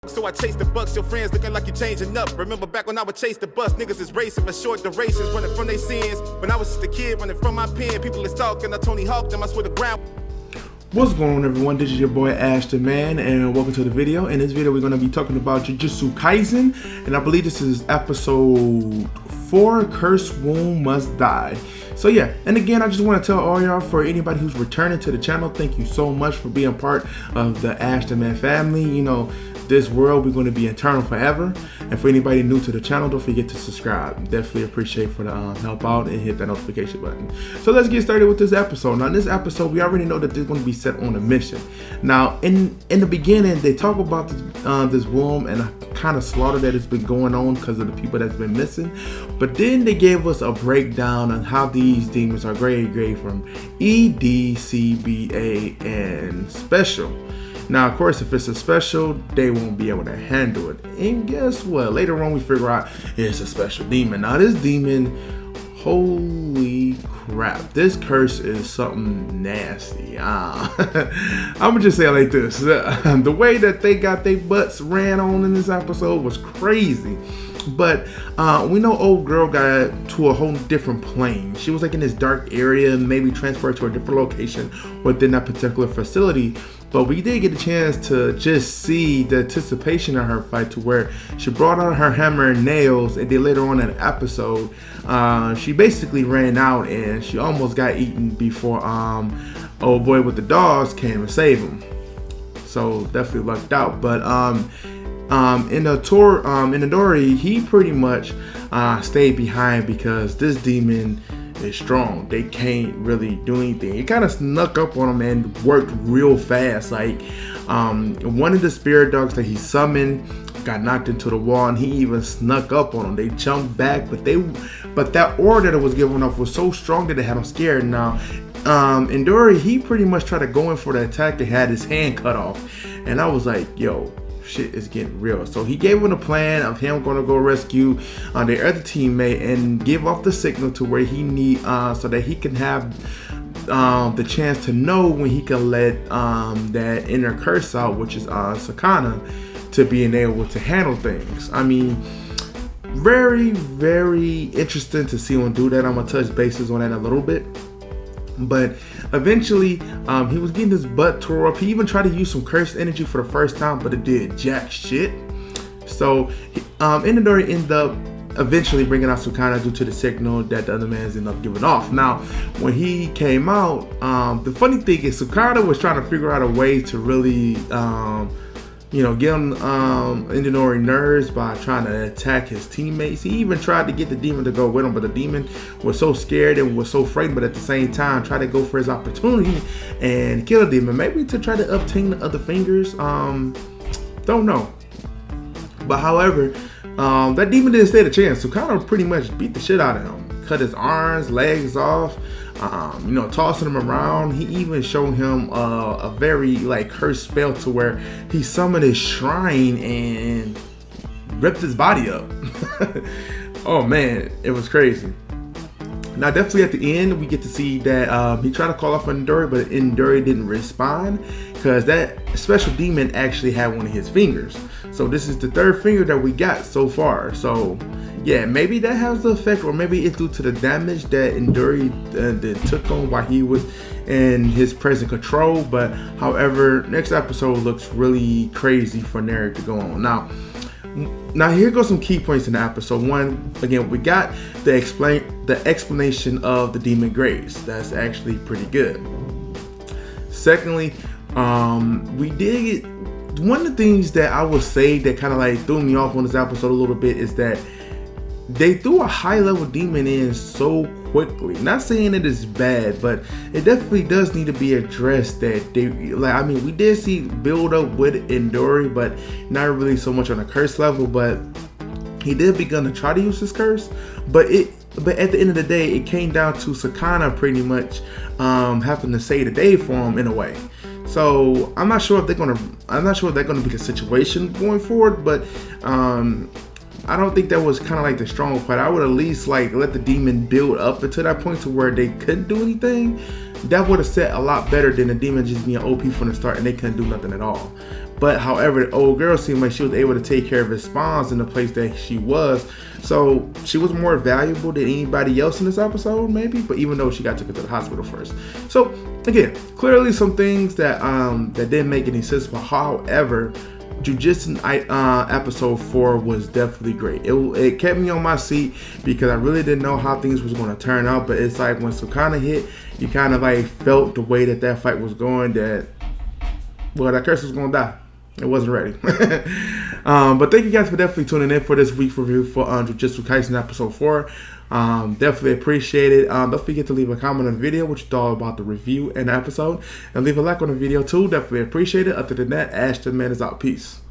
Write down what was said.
So I chase the bucks, your friends looking like you changing up. Remember back when I would chase the bus, niggas is racing for short durations, running from their sins. When I was just a kid, running from my pen, people is talking, I Tony Hawk them, I swear to ground. What's going on, everyone? This is your boy AshTheMan, and welcome to the video. In this video, we're going to be talking about Jujutsu Kaisen, and I believe this is episode 4, Cursed Womb Must Die. So yeah, and again, I just want to tell all y'all, for anybody who's returning to the channel, thank you so much for being part of the AshTheMan family. You know, this world, we're going to be eternal forever. And for anybody new to the channel, don't forget to subscribe. Definitely appreciate for the help out and hit that notification button. So let's get started with this episode. Now in this episode, we already know that they're going to be set on a mission. Now in the beginning, they talk about this womb and a kind of slaughter that has been going on because of the people that's been missing. But then they gave us a breakdown on how these demons are grade from E, D, C, B, A, and special. Now, of course, if it's a special, they won't be able to handle it. And guess what? Later on, we figure out it's a special demon. Now, this demon, holy crap, this curse is something nasty. I'm gonna just say it like this. The way that they got their butts ran on in this episode was crazy. But we know old girl got to a whole different plane. She was like in this dark area, maybe transferred to a different location within that particular facility. But we did get a chance to just see the anticipation of her fight, to where she brought out her hammer and nails, and then later on in the episode, she basically ran out and she almost got eaten before old boy with the dogs came and saved him. So definitely lucked out. But in the Dory, he pretty much stayed behind because this demon is strong. They can't really do anything. It kind of snuck up on him and worked real fast. Like one of the spirit dogs that he summoned got knocked into the wall, and he even snuck up on them. They jumped back, but that order that was given off was so strong that they had him scared. Now in Dory, he pretty much tried to go in for the attack and had his hand cut off, and I was like, yo, shit is getting real. So he gave him a plan of him going to go rescue their other teammate and give off the signal to where he need so that he can have the chance to know when he can let that inner curse out, which is Sakana, to being able to handle things. I mean, very, very interesting to see him do that. I'm gonna touch bases on that in a little bit. But eventually, he was getting his butt tore up. He even tried to use some cursed energy for the first time, but it did jack shit. So, Inadori ended up eventually bringing out Sakana due to the signal that the other man's ended up giving off. Now, when he came out, the funny thing is Sakana was trying to figure out a way to really, get him Inadori nerves by trying to attack his teammates. He even tried to get the demon to go with him, but the demon was so scared and was so frightened, but at the same time tried to go for his opportunity and kill the demon, maybe to try to obtain the other fingers. Don't know. But however, that demon didn't stand a chance. So kind of pretty much beat the shit out of him, cut his arms, legs off, tossing him around. He even showed him a very cursed spell to where he summoned his shrine and ripped his body up. Oh man, it was crazy. Now definitely at the end, we get to see that he tried to call off Enduri, but Enduri didn't respond because that special demon actually had one of his fingers. So this is the third finger that we got so far. So yeah, maybe that has the effect, or maybe it's due to the damage that Enduri took on while he was in his present control. But however, next episode looks really crazy for narrative to go on. Now here goes some key points in the episode. One, again, we got the explanation of the demon grades. That's actually pretty good. Secondly, we did get one of the things that I would say that kind of threw me off on this episode a little bit is that they threw a high level demon in so quickly. Not saying it is bad, but it definitely does need to be addressed that they we did see build up with Enduri, but not really so much on a curse level. But he did begin to try to use his curse, but at the end of the day, it came down to Sakana pretty much having to save the day for him in a way. So I'm not sure if they're gonna be the situation going forward, but I don't think that was kind of the strong part. I would at least let the demon build up until that point to where they couldn't do anything. That would have set a lot better than the demon just being OP from the start and they couldn't do nothing at all. But however, the old girl seemed like she was able to take care of his spawns in the place that she was. So she was more valuable than anybody else in this episode, maybe. But even though she got taken to the hospital first. So again, clearly some things that that didn't make any sense. But however, Jujutsu episode 4 was definitely great. It kept me on my seat because I really didn't know how things was going to turn out. But it's like when Sukuna hit, you kind of like felt the way that fight was going, that, well, that curse was going to die. It wasn't ready. But thank you guys for definitely tuning in for this week's review for Jujutsu Kaisen episode 4. Definitely appreciate it. Don't forget to leave a comment on the video what you thought about the review and the episode, and leave a like on the video too. Definitely appreciate it. Other than that, AshTheMan is out. Peace.